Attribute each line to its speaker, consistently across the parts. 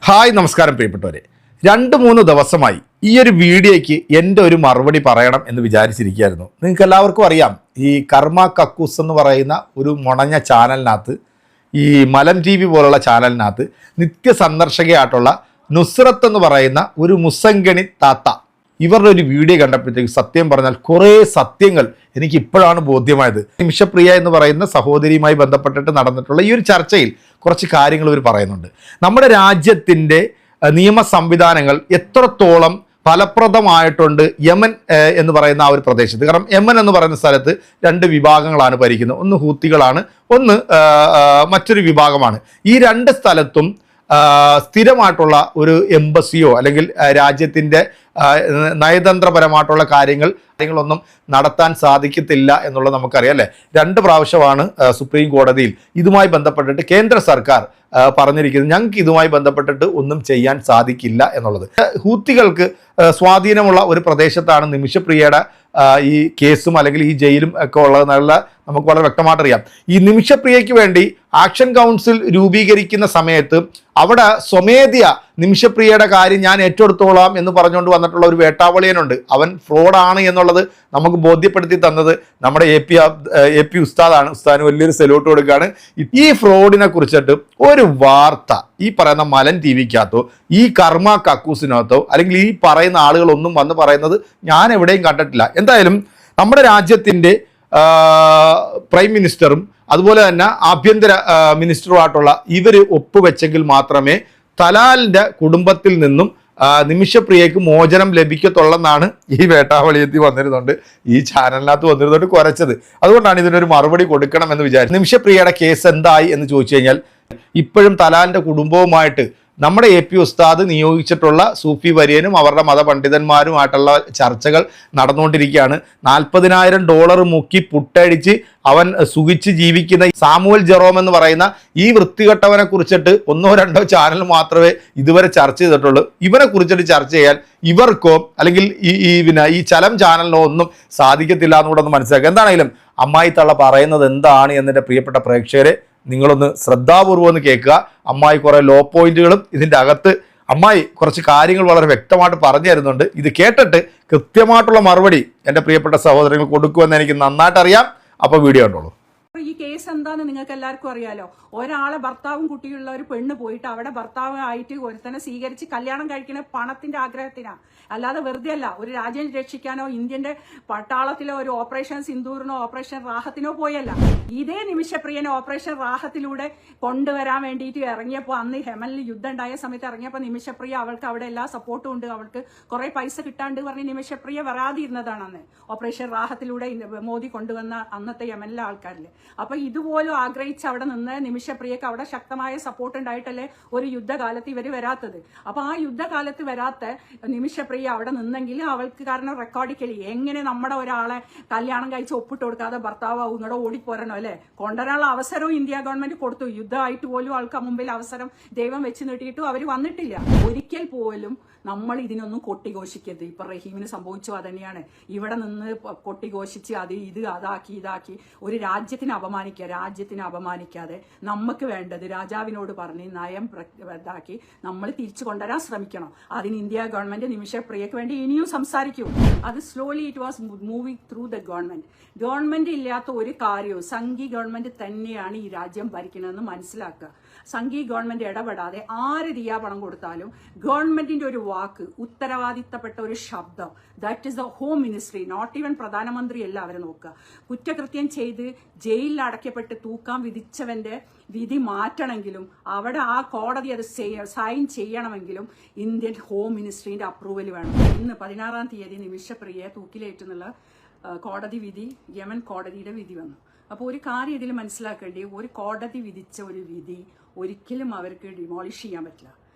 Speaker 1: Hi നമസ്കാരം പ്രിയപ്പെട്ടവരെ. 2-3 ദിവസമായി ഈ ഒരു വീഡിയോയ്ക്ക് എൻ്റെ ഒരു മറുപടി പറയണം എന്ന് വിചാരിച്ചിരിക്കുകയായിരുന്നു. നിങ്ങൾക്ക് എല്ലാവർക്കും അറിയാം, ഈ കർമ്മ കക്കൂസ് എന്ന് പറയുന്ന ഒരു മുണഞ്ഞ ചാനലിനകത്ത്, ഈ മലം TV പോലുള്ള ചാനലിനകത്ത് നിത്യസന്ദർശകയായിട്ടുള്ള നുസ്രത്ത് എന്ന് പറയുന്ന ഒരു മുസങ്കണി താത്ത, ഇവരുടെ ഒരു വീഡിയോ കണ്ടപ്പോഴത്തേക്ക് സത്യം പറഞ്ഞാൽ കുറേ സത്യങ്ങൾ എനിക്ക് ഇപ്പോഴാണ് ബോധ്യമായത്. നിമിഷപ്രിയ എന്ന് പറയുന്ന സഹോദരിയുമായി ബന്ധപ്പെട്ടിട്ട് നടന്നിട്ടുള്ള ഈ ഒരു ചർച്ചയിൽ കുറച്ച് കാര്യങ്ങൾ ഇവർ പറയുന്നുണ്ട്. നമ്മുടെ രാജ്യത്തിൻ്റെ നിയമ സംവിധാനങ്ങൾ എത്രത്തോളം ഫലപ്രദമായിട്ടുണ്ട് യമൻ എന്ന് പറയുന്ന ആ ഒരു പ്രദേശത്ത്. കാരണം യമൻ എന്ന് പറയുന്ന സ്ഥലത്ത് 2 വിഭാഗങ്ങളാണ് ഭരിക്കുന്നത്. ഒന്ന് ഹൂത്തികളാണ്, ഒന്ന് മറ്റൊരു വിഭാഗമാണ്. ഈ 2 സ്ഥലത്തും സ്ഥിരമായിട്ടുള്ള ഒരു എംബസിയോ അല്ലെങ്കിൽ രാജ്യത്തിൻ്റെ നയതന്ത്രപരമായിട്ടുള്ള കാര്യങ്ങളൊന്നും നടത്താൻ സാധിക്കത്തില്ല എന്നുള്ളത് നമുക്കറിയാം അല്ലേ. 2 പ്രാവശ്യമാണ് സുപ്രീം കോടതിയിൽ ഇതുമായി ബന്ധപ്പെട്ടിട്ട് കേന്ദ്ര സർക്കാർ പറഞ്ഞിരിക്കുന്നത്, ഞങ്ങൾക്ക് ഇതുമായി ബന്ധപ്പെട്ടിട്ട് ഒന്നും ചെയ്യാൻ സാധിക്കില്ല എന്നുള്ളത്. ഹൂത്തികൾക്ക് സ്വാധീനമുള്ള ഒരു പ്രദേശത്താണ് നിമിഷപ്രിയയുടെ ഈ കേസും അല്ലെങ്കിൽ ഈ ജയിലും ഒക്കെ ഉള്ളതെന്നുള്ള നമുക്ക് വളരെ വ്യക്തമായിട്ട് അറിയാം. ഈ നിമിഷപ്രിയയ്ക്ക് വേണ്ടി ആക്ഷൻ കൗൺസിൽ രൂപീകരിക്കുന്ന സമയത്ത് അവിടെ സ്വമേധയ നിമിഷപ്രിയയുടെ കാര്യം ഞാൻ ഏറ്റെടുത്തോളാം എന്ന് പറഞ്ഞുകൊണ്ട് വന്നിട്ടുള്ള ഒരു വേട്ടാവളിയനുണ്ട്. അവൻ ഫ്രോഡാണ് എന്നുള്ളത് നമുക്ക് ബോധ്യപ്പെടുത്തി തന്നത് നമ്മുടെ എ പി ഉസ്താദാണ്. ഉസ്താദിന് വലിയൊരു സെലൂട്ട് കൊടുക്കുകയാണ്. ഈ ഫ്രോഡിനെ കുറിച്ചിട്ട് ഒരു വാർത്ത ഈ പറയുന്ന മലൻ TVക്കകത്തോ ഈ കർമ്മ കക്കൂസിനകത്തോ അല്ലെങ്കിൽ ഈ പറയുന്ന ആളുകളൊന്നും വന്ന് പറയുന്നത് ഞാൻ എവിടെയും കണ്ടിട്ടില്ല. എന്തായാലും നമ്മുടെ രാജ്യത്തിൻ്റെ പ്രൈം മിനിസ്റ്ററും അതുപോലെ തന്നെ ആഭ്യന്തര മിനിസ്റ്ററുമായിട്ടുള്ള ഇവർ ഒപ്പുവെച്ചെങ്കിൽ മാത്രമേ തലാലിൻ്റെ കുടുംബത്തിൽ നിന്നും നിമിഷപ്രിയയ്ക്ക് മോചനം ലഭിക്കത്തുള്ളെന്നാണ് ഈ വേട്ടാവളിയെത്തി വന്നിരുന്നുണ്ട്, ഈ ചാനലിനകത്ത് വന്നിരുന്നുകൊണ്ട് കുരച്ചത്. അതുകൊണ്ടാണ് ഇതിനൊരു മറുപടി കൊടുക്കണമെന്ന് വിചാരിച്ചു. നിമിഷപ്രിയയുടെ കേസ് എന്തായി എന്ന് ചോദിച്ചു കഴിഞ്ഞാൽ, ഇപ്പോഴും തലാലിൻ്റെ കുടുംബവുമായിട്ട് നമ്മുടെ എ പി ഉസ്താദ് നിയോഗിച്ചിട്ടുള്ള സൂഫി വര്യനും അവരുടെ മതപണ്ഡിതന്മാരുമായിട്ടുള്ള ചർച്ചകൾ നടന്നുകൊണ്ടിരിക്കുകയാണ്. $40,000 മുക്കി പുട്ടടിച്ച് അവൻ സുഖിച്ച് ജീവിക്കുന്ന സാമുവൽ ജെറോം എന്ന് പറയുന്ന ഈ വൃത്തികെട്ടവനെ കുറിച്ചിട്ട് 1-2 ചാനൽ മാത്രമേ ഇതുവരെ ചർച്ച ചെയ്തിട്ടുള്ളൂ. ഇവനെ കുറിച്ചിട്ട് ചർച്ച ചെയ്യാൻ ഇവർക്കോ അല്ലെങ്കിൽ ഈ ചലം ചാനലിനോ ഒന്നും സാധിക്കത്തില്ല എന്നുകൂടെ ഒന്ന് മനസ്സിലാക്കുക. എന്താണെങ്കിലും അമ്മായി തള്ള പറയുന്നത് എന്താണ് എന്നെ പ്രിയപ്പെട്ട പ്രേക്ഷകരെ നിങ്ങളൊന്ന് ശ്രദ്ധാപൂർവം ഒന്ന് കേൾക്കുക. അമ്മായി കുറേ ലോ പോയിന്റുകളും ഇതിൻ്റെ അകത്ത് അമ്മായി കുറച്ച് കാര്യങ്ങൾ വളരെ വ്യക്തമായിട്ട് പറഞ്ഞു തരുന്നുണ്ട്. ഇത് കേട്ടിട്ട് കൃത്യമായിട്ടുള്ള മറുപടി എൻ്റെ പ്രിയപ്പെട്ട സഹോദരങ്ങൾ കൊടുക്കുമെന്ന് എനിക്ക് നന്നായിട്ട് അറിയാം. അപ്പോൾ വീഡിയോ കണ്ടോളൂ.
Speaker 2: ഈ കേസ് എന്താന്ന് നിങ്ങൾക്ക് എല്ലാവർക്കും അറിയാലോ. ഒരാളെ ഭർത്താവും കുട്ടിയുള്ള ഒരു പെണ്ണ് പോയിട്ട് അവിടെ ഭർത്താവായിട്ട് ഒരുത്തനെ സ്വീകരിച്ച് കല്യാണം കഴിക്കുന്ന പണത്തിന്റെ ആഗ്രഹത്തിനാ, അല്ലാതെ വെറുതെ അല്ല. ഒരു രാജ്യം രക്ഷിക്കാനോ ഇന്ത്യന്റെ പട്ടാളത്തിലോ ഒരു ഓപ്പറേഷൻ സിന്ദൂറിനോ ഓപ്പറേഷൻ റാഹത്തിനോ പോയല്ല. ഇതേ നിമിഷപ്രിയനെ ഓപ്പറേഷൻ റാഹത്തിലൂടെ കൊണ്ടുവരാൻ വേണ്ടിയിട്ട് ഇറങ്ങിയപ്പോൾ, അന്ന് ഹെമനിൽ യുദ്ധം ഉണ്ടായ സമയത്ത് ഇറങ്ങിയപ്പോൾ നിമിഷപ്രിയ അവൾക്ക് അവിടെ എല്ലാ സപ്പോർട്ടും ഉണ്ട്, അവൾക്ക് കുറെ പൈസ കിട്ടാണ്ട് പറഞ്ഞ് നിമിഷപ്രിയ വരാതിരുന്നതാണ് അന്ന് ഓപ്പറേഷൻ റാഹത്തിലൂടെ മോദി കൊണ്ടുവന്ന അന്നത്തെ യമനിലെ ആൾക്കാരില്. അപ്പൊ ഇതുപോലും ആഗ്രഹിച്ച് അവിടെ നിന്ന് നിമിഷപ്രിയക്ക് അവിടെ ശക്തമായ സപ്പോർട്ട് ഉണ്ടായിട്ടല്ലേ ഒരു യുദ്ധകാലത്ത് ഇവര് വരാത്തത്. അപ്പൊ ആ യുദ്ധകാലത്ത് വരാത്ത നിമിഷപ്രിയ അവിടെ നിന്നെങ്കിൽ അവൾക്ക് കാരണം റെക്കോർഡിക്കലി എങ്ങനെ നമ്മുടെ ഒരാളെ കല്യാണം കഴിച്ച് ഒപ്പിട്ട് കൊടുക്കാതെ ഭർത്താവ് ഇങ്ങോട്ട് ഓടിപ്പോരണം അല്ലെ, കൊണ്ടുവരാനുള്ള അവസരവും ഇന്ത്യ ഗവൺമെന്റ് കൊടുത്തു. യുദ്ധമായിട്ട് പോലും ആൾക്ക് മുമ്പിൽ അവസരം ദൈവം വെച്ച് നീട്ടിയിട്ടും അവർ വന്നിട്ടില്ല. ഒരിക്കൽ പോലും നമ്മൾ ഇതിനൊന്നും കൊട്ടിഘോഷിക്കരുത്. ഇപ്പൊ റഹീമിന് സംഭവിച്ചു അതന്നെയാണ്. ഇവിടെ നിന്ന് കൊട്ടിഘോഷിച്ച് ഇതാക്കി ഒരു രാജ്യത്തിനെ അപമാനിക്കാതെ നമുക്ക് വേണ്ടത് രാജാവിനോട് പറഞ്ഞ് നയം ഇതാക്കി നമ്മൾ തിരിച്ചു കൊണ്ടുവരാൻ ശ്രമിക്കണം. അതിന് ഇന്ത്യ ഗവൺമെന്റ് നിമിഷപ്രിയക്ക് വേണ്ടി ഇനിയും സംസാരിക്കും. അത് slowly it was moving through the government ഇല്ലാത്ത ഒരു കാര്യവും സംഘി ഗവൺമെന്റ് തന്നെയാണ് ഈ രാജ്യം ഭരിക്കണമെന്ന് മനസ്സിലാക്കുക. സംഘി ഗവൺമെന്റ് ഇടപെടാതെ ആര് പണം കൊടുത്താലും ഗവൺമെന്റിന്റെ ഒരു വാക്ക്, ഉത്തരവാദിത്തപ്പെട്ട ഒരു ശബ്ദം, that is the home ministry, not even പ്രധാനമന്ത്രി അല്ല അവരെ നോക്കുക. കുറ്റകൃത്യം ചെയ്ത് ജയിലിൽ അടയ്ക്കപ്പെട്ട് തൂക്കാൻ വിധിച്ചവന്റെ വിധി മാറ്റണമെങ്കിലും അവിടെ ആ കോടതി അത് സൈൻ ചെയ്യണമെങ്കിലും ഇന്ത്യൻ ഹോം മിനിസ്ട്രീന്റെ അപ്രൂവൽ വേണം. ഇന്ന് 16-ാം തീയതി നിമിഷപ്രിയയെ തൂക്കിലേറ്റുന്നുള്ള കോടതി വിധി, യമൻ കോടതിയുടെ വിധി വന്നു. അപ്പോൾ ഒരു കാര്യം ഇതിൽ മനസ്സിലാക്കേണ്ടി, ഒരു കോടതി വിധിച്ച ഒരു വിധി ഒരിക്കലും അവർക്ക് ഡിമോളിഷ് ചെയ്യാൻ പറ്റില്ല.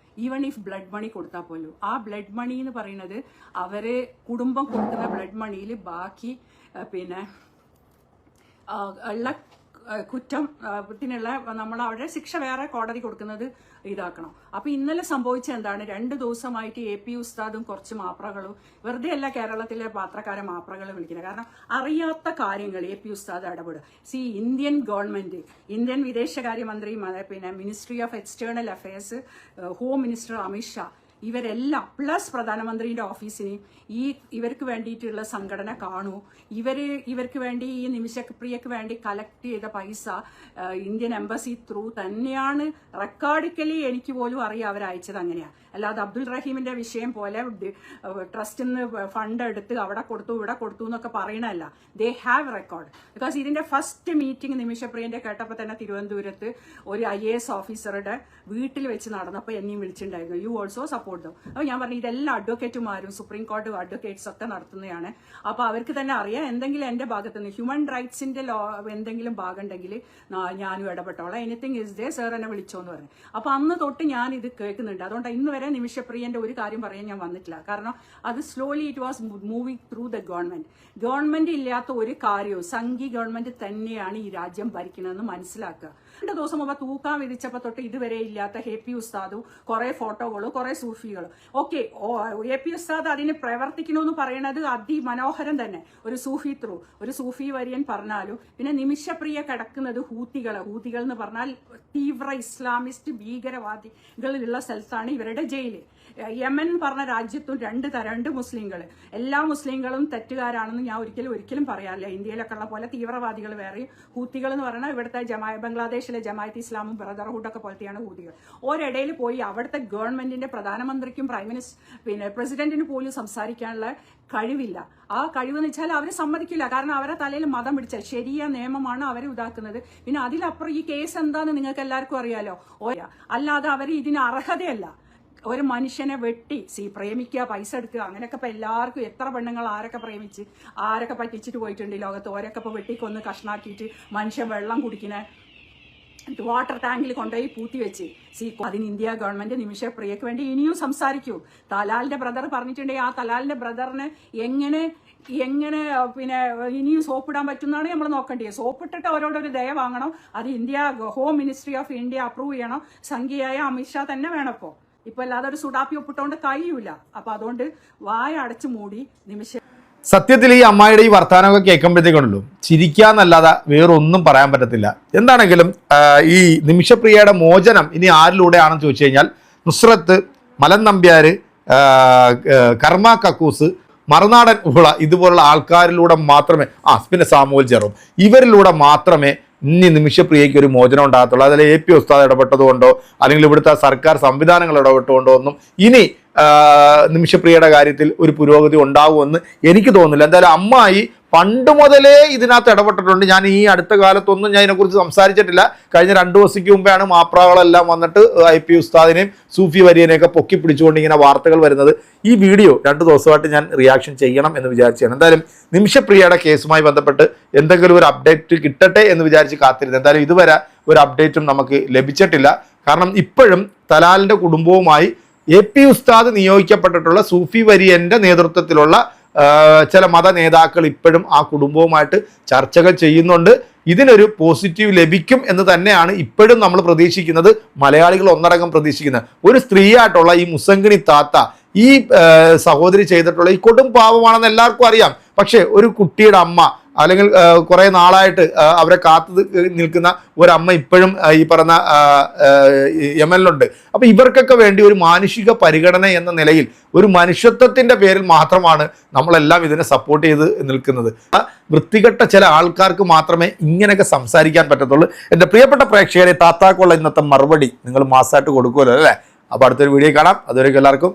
Speaker 2: ഈവൺ ഇഫ് ബ്ലഡ് മണി കൊടുത്താൽ പോലും ആ ബ്ലഡ് മണി എന്ന് പറയുന്നത് അവരെ കുടുംബം കൊടുക്കുന്ന ബ്ലഡ് മണിയിൽ ബാക്കി പിന്നെ ഉള്ള കുറ്റത്തിനുള്ള നമ്മൾ അവിടെ ശിക്ഷ വേറെ കോടതി കൊടുക്കുന്നത് ഇതാക്കണം. അപ്പൊ ഇന്നലെ സംഭവിച്ചത് എന്താണ്? 2 ദിവസമായിട്ട് AP ഉസ്താദും കുറച്ച് മാപ്രകളും, വെറുതെ അല്ല കേരളത്തിലെ പാത്രക്കാരെ മാപ്രകൾ വിളിക്കുന്നത്, കാരണം അറിയാത്ത കാര്യങ്ങൾ AP ഉസ്താദ് ഇടപെടും. ഇന്ത്യൻ ഗവൺമെന്റ്, ഇന്ത്യൻ വിദേശകാര്യമന്ത്രി, പിന്നെ ministry of external affairs, home minister Amit Shah, ഇവരെല്ലാം പ്ലസ് പ്രധാനമന്ത്രിയുടെ ഓഫീസിന് ഇവർക്ക് വേണ്ടിയിട്ടുള്ള സംഘടന കാണൂ. ഇവർക്ക് വേണ്ടി ഈ നിമിഷപ്രിയക്ക് വേണ്ടി കളക്ട് ചെയ്ത പൈസ ഇന്ത്യൻ എംബസി ത്രൂ തന്നെയാണ്. റെക്കോർഡിക്കലി എനിക്ക് പോലും അറിയാം അവരയച്ചത് അങ്ങനെയാണ്. അല്ലാതെ അബ്ദുൾ റഹീമിന്റെ വിഷയം പോലെ ട്രസ്റ്റിൽ നിന്ന് ഫണ്ട് എടുത്ത് അവിടെ കൊടുത്തു ഇവിടെ കൊടുത്തു എന്നൊക്കെ പറയണല്ല. They have record. ബിക്കോസ് ഇതിന്റെ ഫസ്റ്റ് മീറ്റിംഗ് നിമിഷപ്രിയന്റെ കേട്ടപ്പോൾ തന്നെ തിരുവനന്തപുരത്ത് ഒരു IAS ഓഫീസറുടെ വീട്ടിൽ വെച്ച് നടന്നപ്പോൾ എന്നെയും വിളിച്ചിട്ടുണ്ടായിരുന്നു. You also support them. അപ്പോൾ ഞാൻ പറഞ്ഞു ഇതെല്ലാം അഡ്വക്കേറ്റുമാരും സുപ്രീം കോടതി അഡ്വക്കേറ്റ്സ് ഒക്കെ നടത്തുന്നതാണ്. അപ്പോൾ അവർക്ക് തന്നെ അറിയാം എന്തെങ്കിലും എൻ്റെ ഭാഗത്ത് നിന്ന് ഹ്യൂമൻ റൈറ്റ്സിന്റെ ലോ എന്തെങ്കിലും ഭാഗം ഉണ്ടെങ്കിൽ ഞാനും ഇടപെട്ടോളാം. എനിത്തിങ് ഇസ് ദേ സാർ എന്നെ വിളിച്ചോന്ന് പറഞ്ഞു. അപ്പോൾ അന്ന് തൊട്ട് ഞാൻ ഇത് കേൾക്കുന്നുണ്ട്. അതുകൊണ്ട് ഇന്ന് വരെ നിമിഷപ്രിയന്റെ ഒരു കാര്യം പറയാൻ ഞാൻ വന്നിട്ടില്ല. കാരണം അത് slowly it was moving through the government ഇല്ലാത്ത ഒരു കാര്യവും സംഘി ഗവൺമെന്റ് തന്നെയാണ് ഈ രാജ്യം ഭരിക്കണമെന്ന് മനസ്സിലാക്കുക. 2 ദിവസം മുമ്പ് തൂക്കാൻ വിധിച്ചപ്പോൾ തൊട്ട് ഇതുവരെ ഇല്ലാത്ത AP ഉസ്താദും കുറെ ഫോട്ടോകളും കുറെ സൂഫികളും ഓക്കെ. AP ഉസ്താദ് അതിന് പ്രവർത്തിക്കണമെന്ന് പറയുന്നത് അതിമനോഹരം തന്നെ. ഒരു സൂഫി ത്രൂ ഒരു സൂഫി വര്യൻ പറഞ്ഞാലും പിന്നെ നിമിഷപ്രിയ കിടക്കുന്നത് ഹൂത്തികൾ എന്ന് പറഞ്ഞാൽ തീവ്ര ഇസ്ലാമിസ്റ്റ് ഭീകരവാദികളുള്ള സ്ഥലത്താണ് ഇവരുടെ ജയില്. യമൻ പറഞ്ഞ രാജ്യത്തും 2 മുസ്ലിങ്ങൾ, എല്ലാ മുസ്ലിങ്ങളും തെറ്റുകാരാണെന്ന് ഞാൻ ഒരിക്കലും പറയാറില്ല. ഇന്ത്യയിലൊക്കെ ഉള്ള പോലെ തീവ്രവാദികൾ വേറെയും ഹൂത്തികൾ എന്ന് പറഞ്ഞാൽ ഇവിടുത്തെ ബംഗ്ലാദേശിലെ ജമായത്ത് ഇസ്ലാമും ബ്രദർഹുഡ് ഒക്കെ പോലത്തെയാണ് ഹൂത്തികൾ. ഒരിടയിൽ പോയി അവിടുത്തെ ഗവൺമെന്റിന്റെ പ്രധാനമന്ത്രിക്കും പ്രസിഡന്റിന് പോലും സംസാരിക്കാനുള്ള കഴിവില്ല. ആ കഴിവെന്ന് വെച്ചാൽ അവർ സമ്മതിക്കില്ല. കാരണം അവരെ തലയിൽ മതം പിടിച്ച ശരിയ നിയമമാണ് അവരെ ഇതാക്കുന്നത്. പിന്നെ അതിലപ്പുറം ഈ കേസ് എന്താന്ന് നിങ്ങൾക്ക് എല്ലാവർക്കും അറിയാലോ. അല്ലാതെ അവർ ഇതിന് അർഹതയല്ല. ഒരു മനുഷ്യനെ വെട്ടി പ്രേമിക്കുക, പൈസ എടുക്കുക, അങ്ങനെയൊക്കെ ഇപ്പൊ എല്ലാവർക്കും എത്ര പെണ്ണുങ്ങൾ ആരൊക്കെ പ്രേമിച്ച് ആരൊക്കെ പറ്റിച്ചിട്ട് പോയിട്ടുണ്ട് ഈ ലോകത്ത്. ഓരൊക്കെ ഇപ്പൊ വെട്ടിക്കൊന്ന് കഷ്ണാക്കിയിട്ട് മനുഷ്യൻ വെള്ളം കുടിക്കുന്ന വാട്ടർ ടാങ്കിൽ കൊണ്ടുപോയി പൂത്തി വെച്ച് അതിന് ഇന്ത്യ ഗവൺമെന്റ് നിമിഷപ്രിയക്ക് വേണ്ടി ഇനിയും സംസാരിക്കൂ. തലാലിന്റെ ബ്രദർ പറഞ്ഞിട്ടുണ്ടെങ്കിൽ ആ തലാലിന്റെ ബ്രദറിന് എങ്ങനെ പിന്നെ ഇനിയും സോപ്പിടാൻ പറ്റുന്നതാണ് നമ്മൾ നോക്കേണ്ടത്. സോപ്പിട്ടിട്ട് അവരോടൊരു ദയ വാങ്ങണം. അത് India home ministry of India approve ചെയ്യണം. സംഘിയായ അമിത്ഷാ തന്നെ വേണം. ഇപ്പൊ അല്ലാതെ ഒരു സുഡാപ്പി ഒപ്പിട്ടോണ്ട് കഴിയൂല. അപ്പൊ അതുകൊണ്ട് വായ അടച്ചു മൂടി
Speaker 1: സത്യത്തിൽ ഈ അമ്മായിയുടെ ഈ വർത്തമാനമൊക്കെ കേൾക്കുമ്പോഴത്തേക്കുണ്ടല്ലോ ചിരിക്കാന്നല്ലാതെ വേറൊന്നും പറയാൻ പറ്റത്തില്ല. എന്താണെങ്കിലും ഈ നിമിഷപ്രിയയുടെ മോചനം ഇനി ആരിലൂടെയാണെന്ന് ചോദിച്ചു കഴിഞ്ഞാൽ നുസ്രത്ത്, മലൻ നമ്പ്യാർ, കർമ്മ കക്കൂസ്, മറുനാടൻ ഉള ഇതുപോലുള്ള ആൾക്കാരിലൂടെ മാത്രമേ, പിന്നെ സാമുവൽ ജെറോം, ഇവരിലൂടെ മാത്രമേ ഇനി നിമിഷപ്രിയയ്ക്ക് ഒരു മോചനം ഉണ്ടാകത്തുള്ളൂ. അതിൽ AP ഉസ്താദ് ഇടപെട്ടതുകൊണ്ടോ അല്ലെങ്കിൽ ഇവിടുത്തെ സർക്കാർ സംവിധാനങ്ങൾ ഇടപെട്ടുകൊണ്ടോ ഒന്നും ഇനി നിമിഷപ്രിയയുടെ കാര്യത്തിൽ ഒരു പുരോഗതി ഉണ്ടാകുമെന്ന് എനിക്ക് തോന്നുന്നില്ല. എന്തായാലും അമ്മായി പണ്ട് മുതലേ ഇതിനകത്ത് ഇടപെട്ടിട്ടുണ്ട്. ഞാൻ ഈ അടുത്ത കാലത്തൊന്നും ഞാൻ ഇതിനെക്കുറിച്ച് സംസാരിച്ചിട്ടില്ല. കഴിഞ്ഞ 2 ദിവസത്തേക്ക് മുമ്പാണ് മാപ്രാകളെല്ലാം വന്നിട്ട് IP ഉസ്താദിനെയും സൂഫി വരിയനെയൊക്കെ പൊക്കി പിടിച്ചുകൊണ്ട് ഇങ്ങനെ വാർത്തകൾ വരുന്നത്. ഈ വീഡിയോ 2 ദിവസമായിട്ട് ഞാൻ റിയാക്ഷൻ ചെയ്യണം എന്ന് വിചാരിച്ചാണ്. എന്തായാലും നിമിഷപ്രിയയുടെ കേസുമായി ബന്ധപ്പെട്ട് എന്തെങ്കിലും ഒരു അപ്ഡേറ്റ് കിട്ടട്ടെ എന്ന് വിചാരിച്ച് കാത്തിരുന്നു. എന്തായാലും ഇതുവരെ ഒരു അപ്ഡേറ്റും നമുക്ക് ലഭിച്ചിട്ടില്ല. കാരണം ഇപ്പോഴും തലാലിൻ്റെ കുടുംബവുമായി AP ഉസ്താദ് നിയോഗിക്കപ്പെട്ടിട്ടുള്ള സൂഫി വരിയന്റെ നേതൃത്വത്തിലുള്ള ചില മത നേതാക്കൾ ഇപ്പോഴും ആ കുടുംബവുമായിട്ട് ചർച്ചകൾ ചെയ്യുന്നുണ്ട്. ഇതിനൊരു പോസിറ്റീവ് ലഭിക്കും എന്ന് തന്നെയാണ് ഇപ്പോഴും നമ്മൾ പ്രതീക്ഷിക്കുന്നത്. മലയാളികൾ ഒന്നടങ്കം പ്രതീക്ഷിക്കുന്നത്. ഒരു സ്ത്രീയായിട്ടുള്ള ഈ മുസംഗിണി താത്ത ഈ സഹോദരി ചെയ്തിട്ടുള്ള ഈ കൊടും പാവമാണെന്ന് എല്ലാവർക്കും അറിയാം. പക്ഷേ ഒരു കുട്ടിയുടെ അമ്മ അല്ലെങ്കിൽ കുറേ നാളായിട്ട് അവരെ കാത്തു നിൽക്കുന്ന ഒരമ്മ ഇപ്പോഴും ഈ പറഞ്ഞ യമനിലുണ്ട്. അപ്പോൾ ഇവർക്കൊക്കെ വേണ്ടി ഒരു മാനുഷിക പരിഗണന എന്ന നിലയിൽ ഒരു മനുഷ്യത്വത്തിൻ്റെ പേരിൽ മാത്രമാണ് നമ്മളെല്ലാം ഇതിനെ സപ്പോർട്ട് ചെയ്ത് നിൽക്കുന്നത്. വൃത്തികെട്ട ചില ആൾക്കാർക്ക് മാത്രമേ ഇങ്ങനെയൊക്കെ സംസാരിക്കാൻ പറ്റത്തുള്ളൂ. എൻ്റെ പ്രിയപ്പെട്ട പ്രേക്ഷകരെ, താത്താക്കുള്ള ഇന്നത്തെ മറുപടി നിങ്ങൾ മാസമായിട്ട് കൊടുക്കുമല്ലോ അല്ലേ? അപ്പോൾ അടുത്തൊരു വീഡിയോ കാണാം. അതുവരെയ്ക്കും എല്ലാവർക്കും